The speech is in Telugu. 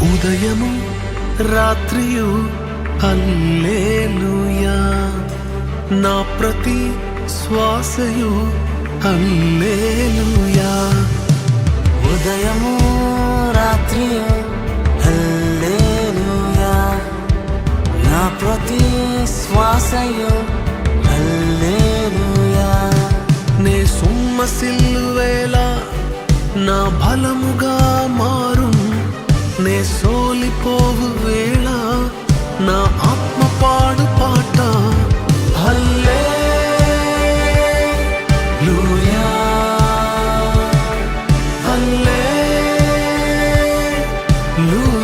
ఉదయము రాత్రియు హల్లెలూయా, నా ప్రతి శ్వాసయు హల్లెలూయా. ఉదయము రాత్రియు హల్లెలూయా, నా ప్రతి శ్వాసయు హల్లెలూయా. నే సొమ్మసిల్లువేళ నా బలముగా మారు, నే సోలిపోవు వేళ నా ఆత్మ పాడు పాట హల్లెలూయా, హల్లెలూయా.